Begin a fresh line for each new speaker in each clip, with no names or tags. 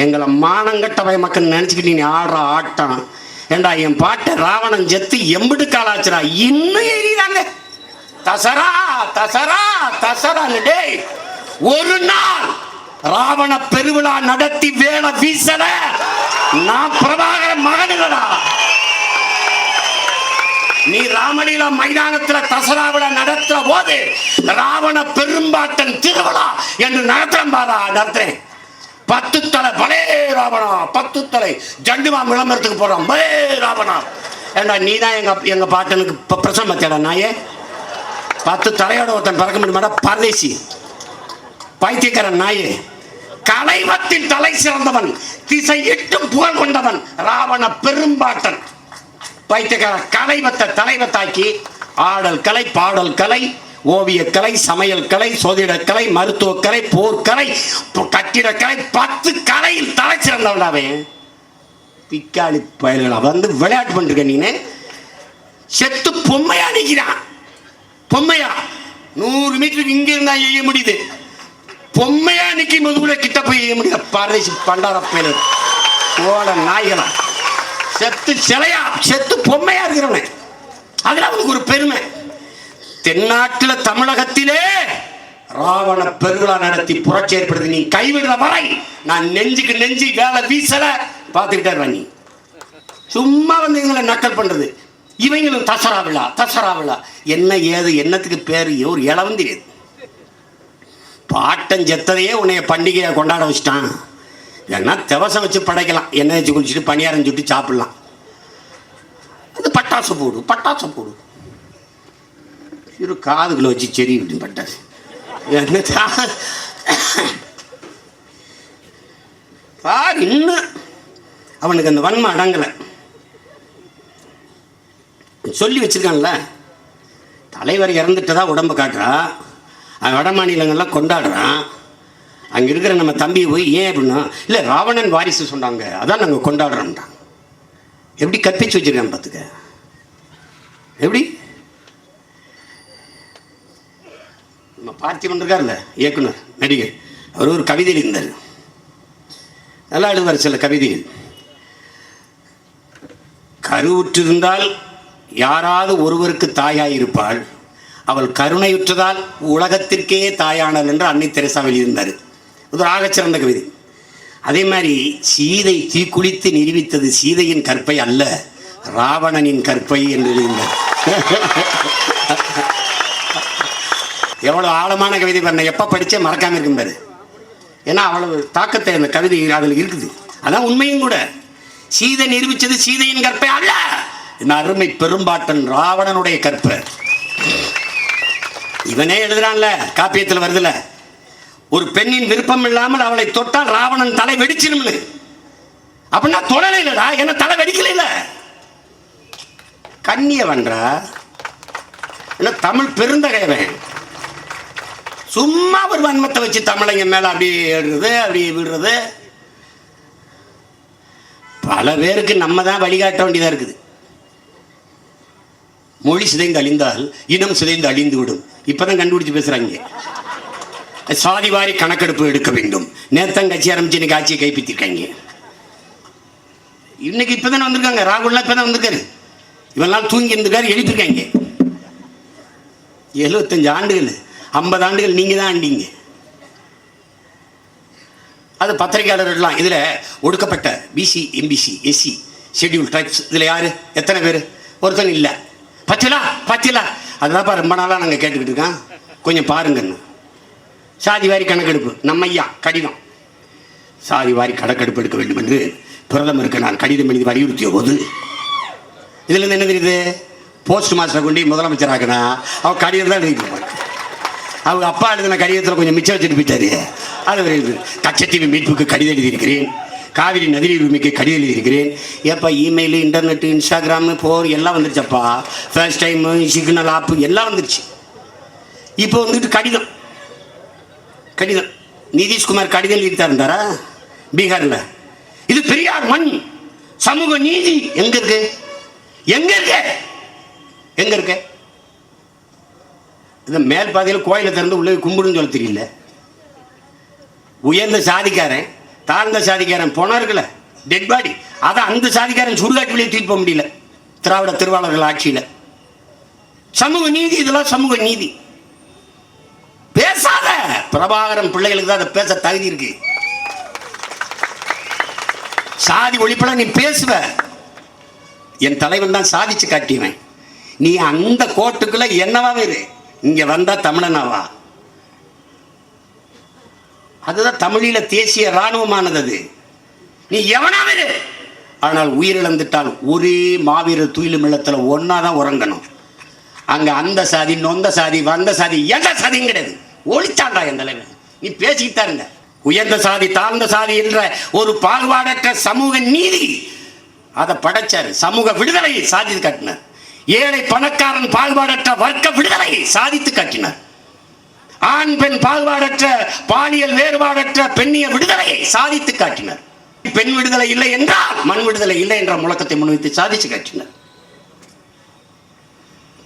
எங்களை மானங்கட்டவை மக்கள் நினச்சிக்கிட்டு நீ ஆடுற ஆட்டம். ஏண்டா என் பாட்டை ராவணன் செத்து எம்பிட்டு காலாச்சுரா, இன்னும் எரியுறாங்க. தசரா தசரா தசரான்னு டேய், ஒரு நாள் ராவண பெருவிழா நடத்தி வேலை வீசல நான் பிரபாகர மகனுகளா. நீ ராமலீலா மைதானத்துல தசரா விழா நடத்துற போது ராவண பெரும்பாட்டன் திருவிழா என்று நடத்துறேன். 10 தலை பலே ராவணா, 10 தலை ஜண்டுமா விளம்பரத்துக்கு போறோம் பலே ராவணா. ஏண்டா நீ தான் எங்க பாட்டனுக்கு பிரசவம் பத்தியாடா நாயே. 10 தலையோட ஒருத்தன் பிறக்க முடியுமாடா பரதேசி பைத்தியக்காரன் நாயே. கலைவத்தின் தலை சிறந்தவன், திசையிட்டும் புகழ் கொண்டவன் ராவண பெரும்பாட்டன். பைத்தியக்கார கலைவத்தை தலைவத்தாக்கி ஆடல் கலை, பாடல் கலை, ஓவியக்கலை, சமையல் கலை, சோதிடக்கலை, மருத்துவக்கலை, போர்க்கலை, கட்டிடக்கலை, 10 கலையில் தலை சிறந்தவனாவே. பிக்காளி பயல்களா வந்து விளையாட்டு பண்ணிருக்க நீனு. செத்து பொம்மையா நிற்கிறான். பொம்மையா 100 மீட்டருக்கு இங்க இருந்தா எய்ய முடியுது. பொம்மையா நிற்கும் போது கிட்ட போய் எய்ய முடியுது. பரதேசி பண்டார பயலர் ஓட நாய்களா. செத்து சிலையா செத்து பொம்மையா இருக்கிறவன. அதுல அவனுக்கு ஒரு பெருமை. தென்னாட்டில் தமிழகத்திலே ராவண பெருவிழா நடத்தி புரட்சி ஏற்படுத்தி நீ கைவிடுற வரை நான் நெஞ்சுக்கு நெஞ்சு வேலை வீசல பார்த்துக்கிட்டே. நீ சும்மா வந்து எங்களை நக்கல் பண்றது. இவங்களும் தசரா விழா தசரா விழா என்ன ஏது என்னத்துக்கு பேரு ஒரு இளவும் தெரியாது. பாட்டன் செத்ததையே உன்னைய பண்டிகையை கொண்டாட வச்சுட்டான். ஏன்னா திவசம் வச்சு படைக்கலாம், எண்ணெய் வச்சு குளிச்சுட்டு பணியாரம் சுட்டு சாப்பிடலாம். அது பட்டாசு போடு பட்டாசு போடு இரு காதுகளை வச்சு செறி விட்டு பட்டாசு என்ன பார். இன்னும் அவனுக்கு அந்த வன்மை அடங்கலை. சொல்லி வச்சிருக்கான்ல, தலைவர் இறந்துட்டதா உடம்பு காட்டுறா. வட மாநிலங்கள்லாம் கொண்டாடுறான். அங்கே இருக்கிற நம்ம தம்பி போய் ஏன் அப்படின்னா இல்லை ராவணன் வாரிசு சொன்னாங்க அதான் நாங்கள் கொண்டாடுறோம்டாங்க. எப்படி கற்பிச்சு வச்சிருக்கான்னு பார்த்துக்க. எப்படி நம்ம பார்த்திபன் இருக்கார்ல இயக்குனர் நடிகர், அவர் ஒரு கவிதை இருந்தார். நல்லா எழுதுவார் சில கவிதைகள். கருவுற்றிருந்தால் யாராவது ஒருவருக்கு தாயாயிருப்பாள், அவள் கருணையுற்றதால் உலகத்திற்கே தாயானல் என்று அன்னை தெரசா எழுதியிருந்தார். ஒரு ஆகச்சிறந்த கவிதை. அதே மாதிரி சீதை தீக்குளித்து நிரூபித்தது சீதையின் கற்பை அல்ல ராவணனின் கற்பை என்று எழுதினார். எவ்வளவு ஆழமான கவிதை பண்ண, எப்ப படிச்சே மறக்காம இருக்கும் பாரு. ஏன்னா அவ்வளவு தாக்கத்தை அந்த கவிதை அதில் இருக்குது. அதான் உண்மையும் கூட. சீதை நிரூபித்தது சீதையின் கற்பை அல்ல, இந்த அருமை பெரும்பாட்டன் ராவணனுடைய கற்பை. இவனே எழுதுறான்ல, காப்பியத்தில் வருதுல, ஒரு பெண்ணின் விருப்பம் இல்லாமல் அவளை தொட்டால் ராவணன் தலை வெடிச்சிரும்னு. அப்படின்னா தொடலை இல்லடா, என்ன தலை வெடிக்கல. கண்ணிய வன்றா என்ன தமிழ் பெருந்தகைவன். சும்மா ஒரு வன்மத்தை வச்சு தமிழங்க மேல அப்படி எடுறது அப்படி விடுறது. பல பேருக்கு நம்ம தான் வழிகாட்ட வேண்டியதா இருக்குது. மொழி சிதைந்து அழிந்தால் இனம் சிதைந்து அழிந்து விடும். இப்பதான் கண்டுபிடிச்சு பேசுறாங்க. சாதிவாரி கணக்கெடுப்பு எடுக்க வேண்டும். நேத்தம் கட்சி ஆரம்பிச்சு இன்னைக்கு ஆட்சியை கைப்பற்றிருக்காங்க. இன்னைக்கு இப்பதான் வந்திருக்காங்க. ராகுல்லாம் இப்பதான் வந்திருக்காரு. இவெல்லாம் தூங்கி இருந்திருக்காரு, எழுப்பியிருக்காங்க. 75 ஆண்டுகள் 50 ஆண்டுகள் நீங்க தான் ஆண்டீங்க. அது பத்திரிகையாளர்கள்லாம் இதுல ஒடுக்கப்பட்ட BC MBC SC schedule tribes இதுல யாரு எத்தனை பேர் ஒருத்தன் இல்லை. பச்சலா பச்சலா அதுதான்ப்பா ரொம்ப நாளாக நாங்கள் கேட்டுக்கிட்டு இருக்கோம், கொஞ்சம் பாருங்கன்னு. சாதிவாரி கணக்கெடுப்பு நம்ம ஐயா கடிதம். சாதிவாரி கணக்கெடுப்பு எடுக்க வேண்டும் என்று பிரதமருக்கு நான் கடிதம் எழுதி வலியுறுத்திய போது இதுல இருந்து என்ன தெரியுது? போஸ்ட் மாஸ்டரை கொண்டு முதலமைச்சர் ஆக்கினா அவன் கடிதம் தான் எழுதிட்டு அவங்க அப்பா எழுதின கடிதத்தில் கொஞ்சம் மிச்சம் வச்சுட்டு போயிட்டாரு. அது எழுது. கச்சத்தீவு மீட்புக்கு கடிதம் எழுதியிருக்கிறேன், காவிரி நதிநீர் உரிமைக்கு கடிதம் எழுதியிருக்கிறேன். ஏப்பா இமெயில் இன்டர்நெட் இன்ஸ்டாகிராமு போர் எல்லாம் வந்துருச்சப்பா. ஃபர்ஸ்ட் டைமு சிக்னல் ஆப்பு எல்லாம் வந்துருச்சு. இப்போ வந்துட்டு கடிதம் கடிதம் நிதிஷ்குமார் கடிதம் எழுதிட்டு இருந்தாரா பீகாரில்? இது பெரியார் மண், சமூக நீதி எங்க இருக்கு? எங்க இருக்கு? எங்க இருக்கு? இந்த மேல் பாதையில் கோயிலை திறந்து உள்ள கும்பிடுன்னு சொல்ல தெரியல. உயர்ந்த சாதிக்காரன் தாழ்ந்த சாதிக்காரன் போனார்கள டெட் பாடி, அதை அந்த சாதிக்காரன் சுடுகாட்டு வெளியே தூக்கி போக முடியல திராவிட திருவாளர்கள் ஆட்சியில். சமூக நீதி, இதெல்லாம் சமூக நீதி. பேசாத. பிரபாகரன் பிள்ளைகளுக்கு தான் அதை பேச தகுதி இருக்கு. சாதி ஒழிப்பட நீ பேசுவ. என் தலைவன் தான் சாதிச்சு காட்டியவன். நீ அந்த கோட்டுக்குள்ள என்னவா இரு, இங்க வந்தா தமிழனாவா. அதுதான் தமிழீழ தேசிய இராணுவமானது. அது நீ எவனாவே இரு, ஆனால் உயிரிழந்துட்டால் ஒரே மாவீரர் துயிலும் இல்லத்துல ஒன்னாதான் உறங்கணும். அங்க அந்த சாதி நொந்த சாதி வந்த சாதி எந்த சாதியும் கிடையாது. ஒழிச்சாண்டா என் தலைவன். நீ பேசிக்கிட்டா இருந்த. உயர்ந்த சாதி தாழ்ந்த சாதி என்ற ஒரு பாகுபாடற்ற சமூக நீதி அதை படைச்சாரு. சமூக விடுதலையை சாதித்து காட்டினார். ஏழை பணக்காரன் பாகுபாடற்ற வர்க்க விடுதலையை சாதித்து காட்டினார். ஆண் பெண் பாகுபாடற்ற பாலியல் வேறுபாடற்ற பெண்ணிய விடுதலையை சாதித்து காட்டினார். பெண் விடுதலை இல்லை என்றால் மண் விடுதலை இல்லை என்ற முழக்கத்தை முன்வைத்து சாதிச்சு காட்டினார்.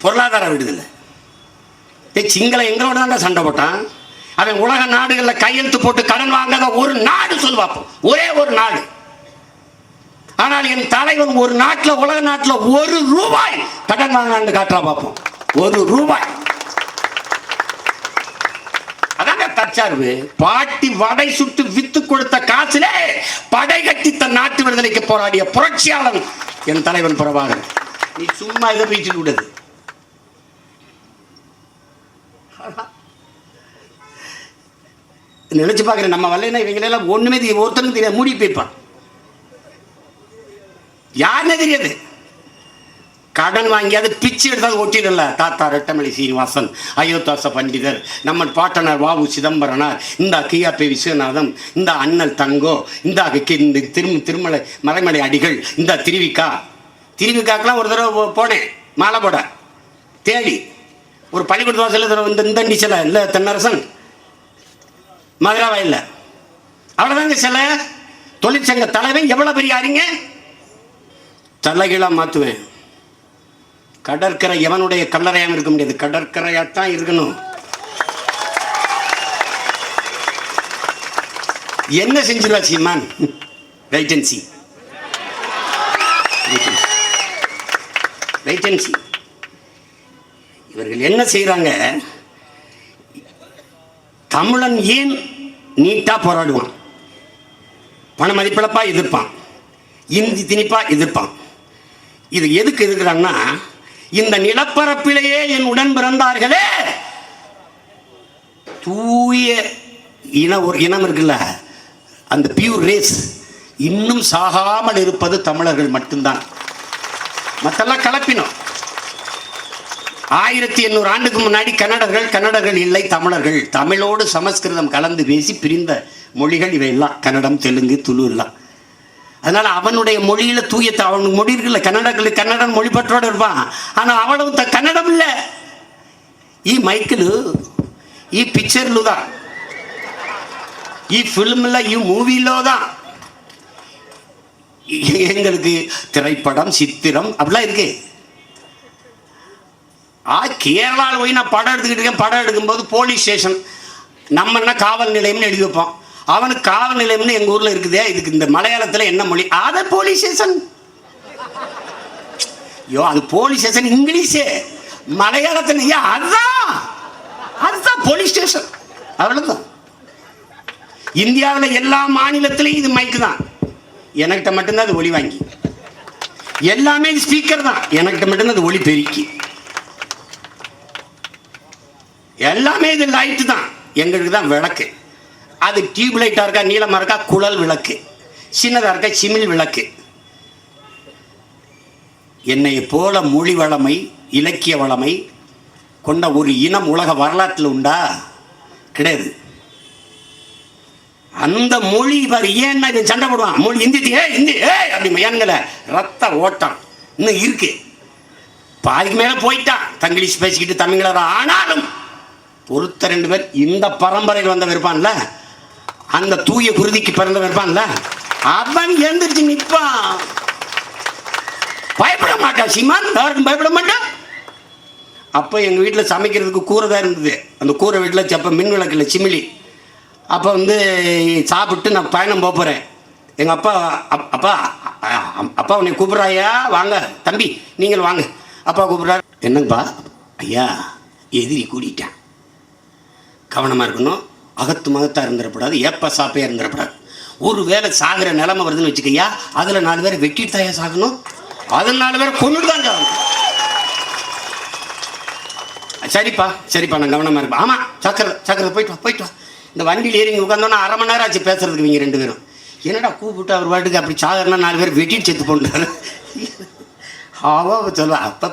பொருளாதார விடுதலை. சிங்கள எங்களோட தான் சண்டை போட்டான். அவன் உலக நாடுகளில் கையெழுத்து போட்டு கடன் வாங்காத ஒரு நாடு சொல்லுவாப்போம், ஒரே ஒரு நாடு. ஆனால் என் தலைவன் ஒரு நாட்டில், உலக நாட்டில் ₹1 கடன் வாங்கினான்னு காட்டுறா பார்ப்போம். ₹1. அதாங்க தற்சார்பு. பாட்டி வடை சுட்டு வித்து கொடுத்த காசுல படை கட்டி தன் நாட்டு விடுதலைக்கு போராடிய புரட்சியாளன் என் தலைவன் பிரபாகரன். நீ சும்மா இதை பேச்சு கூடாது. நினைச்சு பார்க்கிறேன், நம்ம வரலைன்னா இவங்களெல்லாம் ஒண்ணுமே ஒருத்தனுக்கு தெரியாது, மூடி போய்ப்பான். யாருன்னே தெரியாது. கடன் வாங்கியாவது பிச்சு எடுத்தால் ஒட்டிடல. தாத்தா ரெட்டமலை சீனிவாசன், அயோத்தாச பண்டிதர், நம்ம பாட்டனார் வாவு சிதம்பரனார், இந்த கியாப்பே விஸ்வநாதம், இந்த அண்ணல் தங்கோ, இந்த திருமலை மலைமலை அடிகள், இந்த திருவிக்காக்கெல்லாம் ஒரு தடவை போனேன் மாலை போட தேடி. ஒரு பள்ளிக்கூட வாசல் இந்த சிலை இல்லை தென்னரசன் மதுராவா இல்லை, அவ்வளோதாங்க சில. தொழிற்சங்க தலைவன் எவ்வளோ பெரிய அறிங்க, தலைகீழாக மாற்றுவேன். கடற்கரை எவனுடைய கல்லறையாக இருக்க முடியாது, கடற்கரையாத்தான் இருக்கணும். என்ன செஞ்சிருவா சீமான்? Wait and see. இவர்கள் என்ன செய்யறாங்க? தமிழன் ஏன் நீட்டா போராடுவான்? பண மதிப்பிழப்பா எதிர்ப்பான், இந்தி திணிப்பா எதிர்ப்பான். இது எதுக்கு எதிர்க்கிறான்னா, இந்த நிலப்பரப்பிலேயே என் உடன் பிறந்தார்களே தூய ஒரு இனம் இருக்குல்ல, அந்த பியூர் ரேஸ் இன்னும் சாகாமல் இருப்பது தமிழர்கள் மட்டும்தான். மற்றெல்லாம் கலப்பினோம். 1800 ஆண்டுக்கு முன்னாடி கன்னடர்கள் இல்லை, தமிழர்கள். தமிழோடு சமஸ்கிருதம் கலந்து பேசி பிரிந்த மொழிகள் இவையெல்லாம், கன்னடம் தெலுங்கு துளு எல்லாம். அதனால அவனுடைய மொழியில தூயத்தை, அவனுக்கு மொழி இருக்குல்ல, கன்னடன் மொழி பற்றோடு இருப்பான். ஆனால் அவ்வளவு கன்னடம் இல்லை. ఈ మైకులు, ఈ పిక్చర్లు தான், ఈ ஃபிலிமில், ఈ மூவிலோ தான் எங்களுக்கு திரைப்படம் சித்திரம் அப்படிலாம் இருக்கு. கேரளாவில் போய் நான் படம் எடுத்துக்கிட்டு இருக்கேன். படம் எடுக்கும்போது போலீஸ் ஸ்டேஷன், நம்ம என்ன காவல் நிலையம்னு எழுதி வைப்போம். அவனுக்கு காவல் நிலையம்னு எங்கள் ஊரில் இருக்குதே, இதுக்கு இந்த மலையாளத்தில் என்ன மொழி? அதை போலீஸ் ஸ்டேஷன். ஐயோ, அது போலீஸ் ஸ்டேஷன் இங்கிலீஷு, மலையாளத்தில் அதுதான் போலீஸ் ஸ்டேஷன். அவ்வளோதான். இந்தியாவில் எல்லா மாநிலத்திலையும் இது மைக்கு தான், எனக்கிட்ட மட்டும்தான் அது ஒலி வாங்கி. எல்லாமே ஸ்பீக்கர் தான், எனக்கிட்ட மட்டும்தான் அது ஒலி பெருக்கி. எல்லாமே இது லைட்டு தான், எங்களுக்கு தான் விளக்கு. அது டியூப் லைட்டாக இருக்கா, நீளமாக இருக்கா, குழல் விளக்கு, சின்னதாக இருக்கா, சிமிழ் விளக்கு. என்னை போல மொழி வளமை இலக்கிய வளமை கொண்ட ஒரு இனம் உலக வரலாற்றில் உண்டா? கிடையாது. அந்த மொழி பாரு, ஏன்னா இது சண்டை போடுவான். மொழி இந்தி இந்தி அப்படி ஏன்கள ரத்த ஓட்டம் இன்னும் இருக்கு. பாதிக்கு மேலே போயிட்டான் தங்கிலீஷ் பேசிக்கிட்டு தமிழர். ஆனாலும் ஒருத்தர் 2 பேர் இந்த பரம்பரையில் வந்தவன் இருப்பான்ல, அந்த தூய குருதிக்கு பிறந்தவன் இருப்பான்ல, அவன் எழுந்திரிச்சு நிற்பான். பயப்பட மாட்டான் சீமான், யாருக்கும் பயப்பட மாட்டான். அப்போ எங்கள் வீட்டில் சமைக்கிறதுக்கு கூரை தான் இருந்தது. அந்த கூரை வீட்டில் செப்ப மின் விளக்கில் சிமிழி. அப்போ வந்து சாப்பிட்டு நான் பயணம் போகிறேன். எங்கள் அப்பா அப்பா அப்பா உன்னை கூப்பிட்றாயா, வாங்க தம்பி நீங்கள் வாங்க. அப்பா கூப்பிட்றாரு. என்னங்கப்பா? ஐயா எதிரி கூடிட்டேன், கவனமாக இருக்கணும், அகத்து மகத்தாக இருந்துடக்கூடாது, ஏப்ப சாப்பையாக இருந்துடக்கூடாது. ஒரு வேளை சாகிற நிலைமை வருதுன்னு வச்சுக்கையா, அதில் 4 பேரை வெட்டிட்டு தாயா சாகணும், அதில் 4 பேரை கொண்டுட்டு தான் சாகணும். சரிப்பா சரிப்பா நான் கவனமாக இருப்பேன். ஆமாம் சக்கரை போயிட்டு வா. இந்த வண்டியில் ஏறி உட்காந்தோன்னா 1/2 மணி நேரம் ஆச்சு பேசுறதுக்கு. இவங்க 2 பேரும் என்னடா கூப்பிட்டு அவர் வாட்டுக்கு அப்படி சாகரனா 4 பேர் வெட்டிட்டு செத்து போட்டாரு. அவன் சொல்லுவான், அப்போ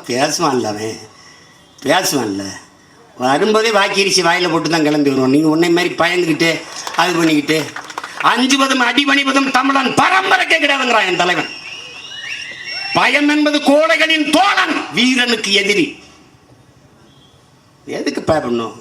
பேசுவான்ல வரும்போதே வாக்கிரிசி வாயில் போட்டு தான் கிளம்பி வருவோம். நீங்கள் உன்னை மாதிரி பயந்துக்கிட்டு அது பண்ணிக்கிட்டு 5 அடிபணிவதும் தமிழன் பரம்பரைக்கே கிடையாதுங்கிறான் என் தலைவன். பயம் என்பது கோழைகளின் தோழன், வீரனுக்கு எதிரி. எதுக்கு பயப்படணும்?